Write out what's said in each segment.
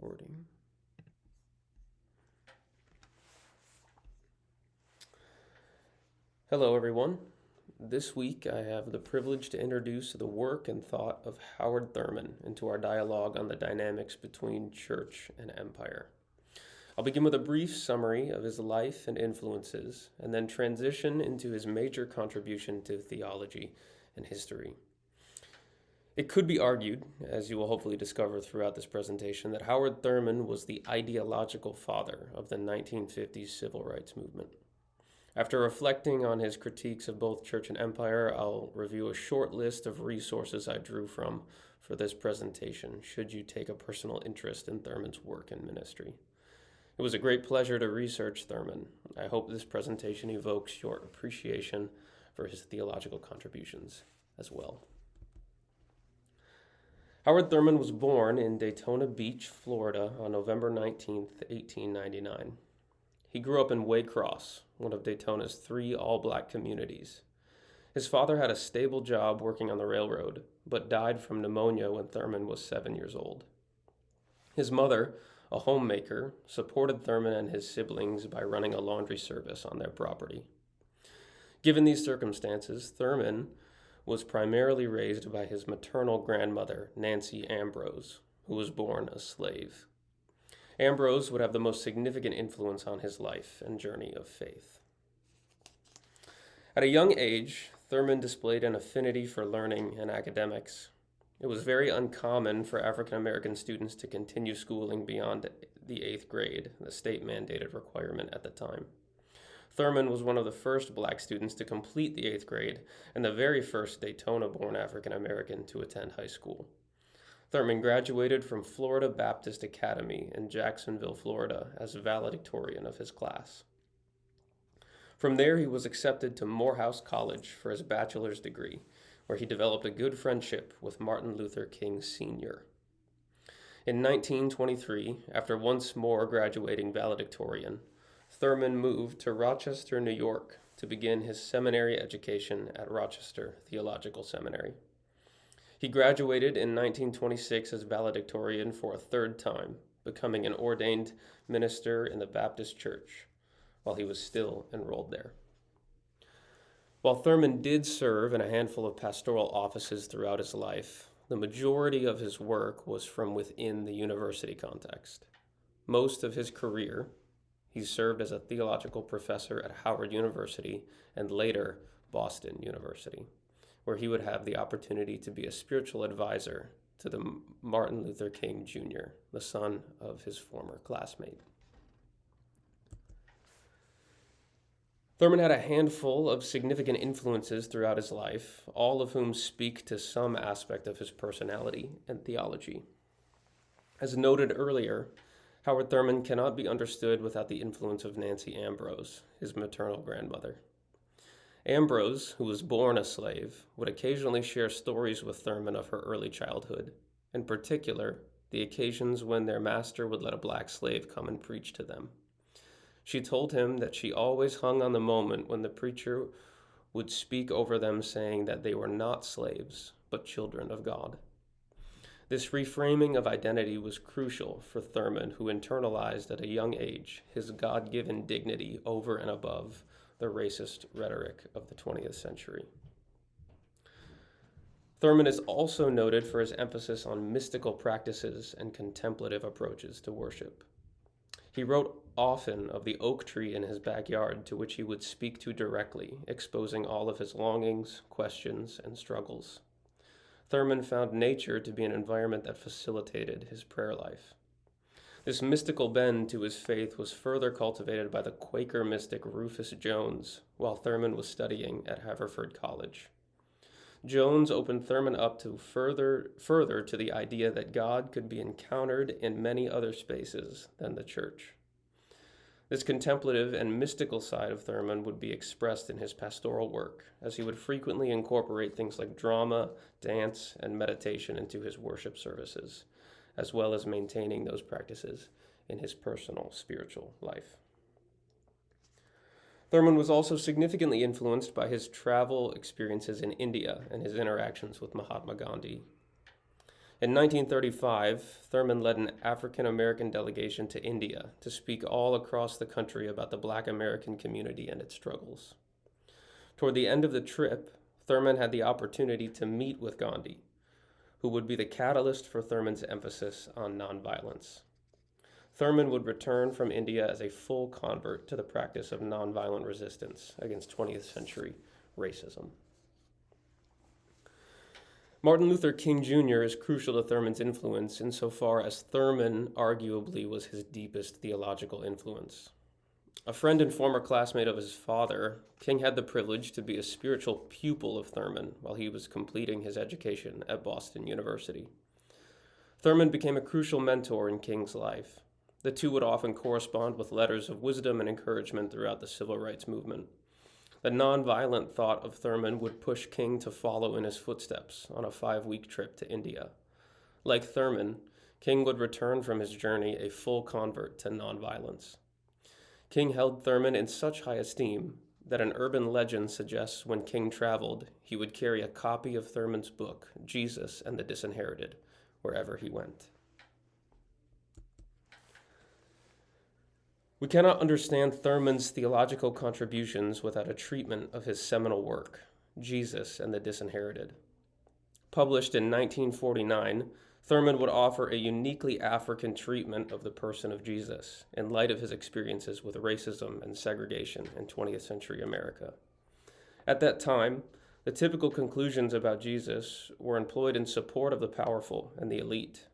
Recording. Hello, everyone. This week I have the privilege to introduce the work and thought of Howard Thurman into our dialogue on the dynamics between church and empire. I'll begin with a brief summary of his life and influences, and then transition into his major contribution to theology and history. It could be argued, as you will hopefully discover throughout this presentation, that Howard Thurman was the ideological father of the 1950s civil rights movement. After reflecting on his critiques of both church and empire, I'll review a short list of resources I drew from for this presentation, should you take a personal interest in Thurman's work and ministry. It was a great pleasure to research Thurman. I hope this presentation evokes your appreciation for his theological contributions as well. Howard Thurman was born in Daytona Beach, Florida on November 19, 1899. He grew up in Waycross, one of Daytona's 3 all-black communities. His father had a stable job working on the railroad, but died from pneumonia when Thurman was 7 years old. His mother, a homemaker, supported Thurman and his siblings by running a laundry service on their property. Given these circumstances, Thurman was primarily raised by his maternal grandmother, Nancy Ambrose, who was born a slave. Ambrose would have the most significant influence on his life and journey of faith. At a young age, Thurman displayed an affinity for learning and academics. It was very uncommon for African American students to continue schooling beyond the 8th grade, the state-mandated requirement at the time. Thurman was one of the first black students to complete the 8th grade and the very first Daytona-born African American to attend high school. Thurman graduated from Florida Baptist Academy in Jacksonville, Florida, as valedictorian of his class. From there, he was accepted to Morehouse College for his bachelor's degree, where he developed a good friendship with Martin Luther King Sr. In 1923, after once more graduating valedictorian, Thurman moved to Rochester, New York, to begin his seminary education at Rochester Theological Seminary. He graduated in 1926 as valedictorian for a 3rd time, becoming an ordained minister in the Baptist Church while he was still enrolled there. While Thurman did serve in a handful of pastoral offices throughout his life, the majority of his work was from within the university context. Most of his career, he served as a theological professor at Howard University and later Boston University, where he would have the opportunity to be a spiritual advisor to the Martin Luther King Jr., the son of his former classmate. Thurman had a handful of significant influences throughout his life, all of whom speak to some aspect of his personality and theology. As noted earlier, Howard Thurman cannot be understood without the influence of Nancy Ambrose, his maternal grandmother. Ambrose, who was born a slave, would occasionally share stories with Thurman of her early childhood, in particular, the occasions when their master would let a black slave come and preach to them. She told him that she always hung on the moment when the preacher would speak over them, saying that they were not slaves, but children of God. This reframing of identity was crucial for Thurman, who internalized at a young age his God-given dignity over and above the racist rhetoric of the 20th century. Thurman is also noted for his emphasis on mystical practices and contemplative approaches to worship. He wrote often of the oak tree in his backyard to which he would speak to directly, exposing all of his longings, questions, and struggles. Thurman found nature to be an environment that facilitated his prayer life. This mystical bend to his faith was further cultivated by the Quaker mystic Rufus Jones while Thurman was studying at Haverford College. Jones opened Thurman up to further to the idea that God could be encountered in many other spaces than the church. This contemplative and mystical side of Thurman would be expressed in his pastoral work, as he would frequently incorporate things like drama, dance, and meditation into his worship services, as well as maintaining those practices in his personal spiritual life. Thurman was also significantly influenced by his travel experiences in India and his interactions with Mahatma Gandhi. In 1935, Thurman led an African American delegation to India to speak all across the country about the Black American community and its struggles. Toward the end of the trip, Thurman had the opportunity to meet with Gandhi, who would be the catalyst for Thurman's emphasis on nonviolence. Thurman would return from India as a full convert to the practice of nonviolent resistance against 20th century racism. Martin Luther King Jr. is crucial to Thurman's influence insofar as Thurman arguably was his deepest theological influence. A friend and former classmate of his father, King had the privilege to be a spiritual pupil of Thurman while he was completing his education at Boston University. Thurman became a crucial mentor in King's life. The two would often correspond with letters of wisdom and encouragement throughout the civil rights movement. The nonviolent thought of Thurman would push King to follow in his footsteps on a 5-week trip to India. Like Thurman, King would return from his journey a full convert to nonviolence. King held Thurman in such high esteem that an urban legend suggests when King traveled, he would carry a copy of Thurman's book, Jesus and the Disinherited, wherever he went. We cannot understand Thurman's theological contributions without a treatment of his seminal work, Jesus and the Disinherited. Published in 1949, Thurman would offer a uniquely African treatment of the person of Jesus in light of his experiences with racism and segregation in 20th century America. At that time, the typical conclusions about Jesus were employed in support of the powerful and the elite.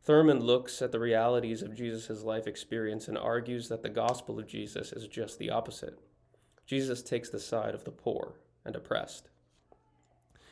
Thurman looks at the realities of Jesus' life experience and argues that the gospel of Jesus is just the opposite. Jesus takes the side of the poor and oppressed.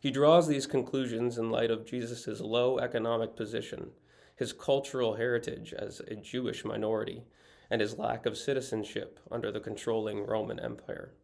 He draws these conclusions in light of Jesus' low economic position, his cultural heritage as a Jewish minority, and his lack of citizenship under the controlling Roman Empire.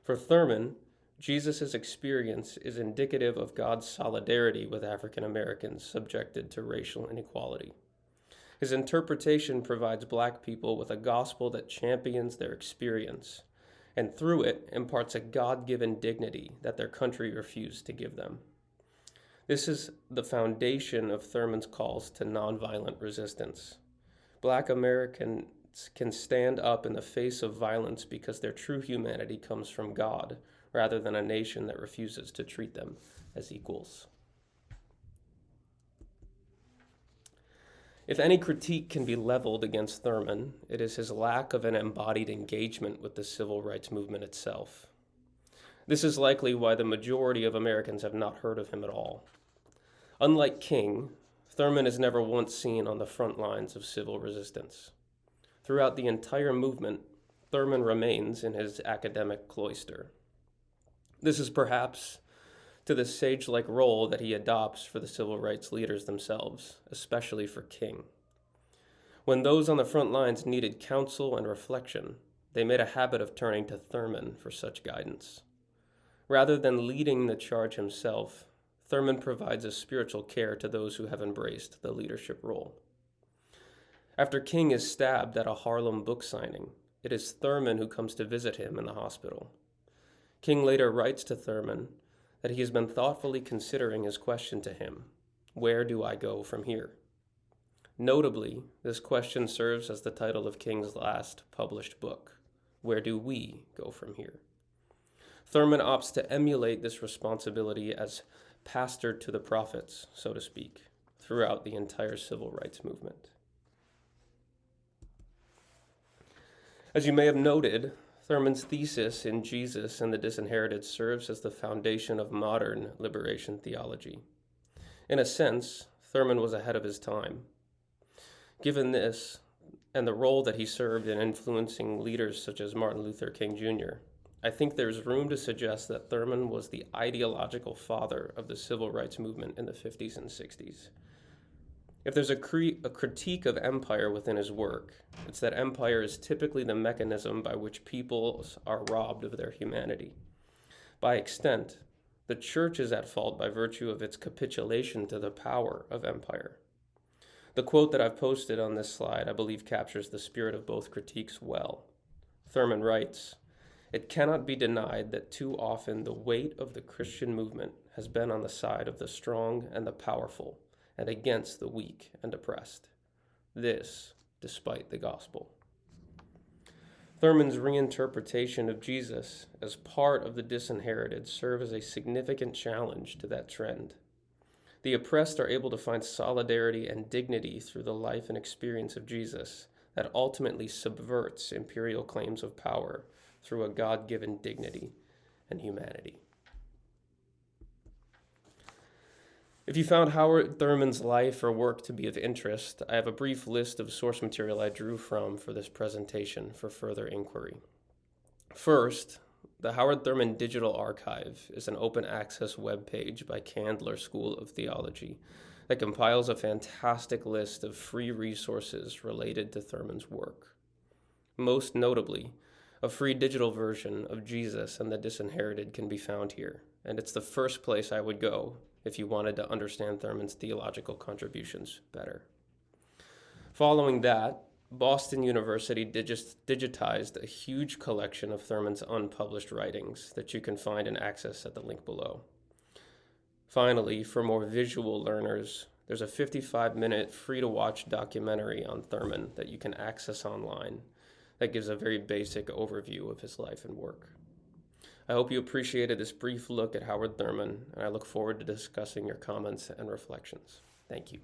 For Thurman, Jesus' experience is indicative of God's solidarity with African Americans subjected to racial inequality. His interpretation provides Black people with a gospel that champions their experience, and through it imparts a God-given dignity that their country refused to give them. This is the foundation of Thurman's calls to nonviolent resistance. Black Americans can stand up in the face of violence because their true humanity comes from God, rather than a nation that refuses to treat them as equals. If any critique can be leveled against Thurman, it is his lack of an embodied engagement with the civil rights movement itself. This is likely why the majority of Americans have not heard of him at all. Unlike King, Thurman is never once seen on the front lines of civil resistance. Throughout the entire movement, Thurman remains in his academic cloister. This is perhaps to the sage-like role that he adopts for the civil rights leaders themselves, especially for King. When those on the front lines needed counsel and reflection, they made a habit of turning to Thurman for such guidance. Rather than leading the charge himself, Thurman provides a spiritual care to those who have embraced the leadership role. After King is stabbed at a Harlem book signing, it is Thurman who comes to visit him in the hospital. King later writes to Thurman that he has been thoughtfully considering his question to him, "Where do I go from here?" Notably, this question serves as the title of King's last published book, "Where do we go from here?" Thurman opts to emulate this responsibility as pastor to the prophets, so to speak, throughout the entire civil rights movement. As you may have noted, Thurman's thesis in Jesus and the Disinherited serves as the foundation of modern liberation theology. In a sense, Thurman was ahead of his time. Given this, and the role that he served in influencing leaders such as Martin Luther King Jr., I think there's room to suggest that Thurman was the ideological father of the civil rights movement in the 50s and 60s. If there's a critique of empire within his work, it's that empire is typically the mechanism by which peoples are robbed of their humanity. By extent, the church is at fault by virtue of its capitulation to the power of empire. The quote that I've posted on this slide, I believe, captures the spirit of both critiques well. Thurman writes, "It cannot be denied that too often the weight of the Christian movement has been on the side of the strong and the powerful, and against the weak and oppressed. This despite the gospel. Thurman's reinterpretation of Jesus as part of the disinherited serve as a significant challenge to that trend. The oppressed are able to find solidarity and dignity through the life and experience of Jesus that ultimately subverts imperial claims of power through a God-given dignity and humanity. If you found Howard Thurman's life or work to be of interest, I have a brief list of source material I drew from for this presentation for further inquiry. First, the Howard Thurman Digital Archive is an open-access webpage by Candler School of Theology that compiles a fantastic list of free resources related to Thurman's work. Most notably, a free digital version of Jesus and the Disinherited can be found here, and it's the first place I would go if you wanted to understand Thurman's theological contributions better. Following that, Boston University digitized a huge collection of Thurman's unpublished writings that you can find and access at the link below. Finally, for more visual learners, there's a 55-minute free-to-watch documentary on Thurman that you can access online that gives a very basic overview of his life and work. I hope you appreciated this brief look at Howard Thurman, and I look forward to discussing your comments and reflections. Thank you.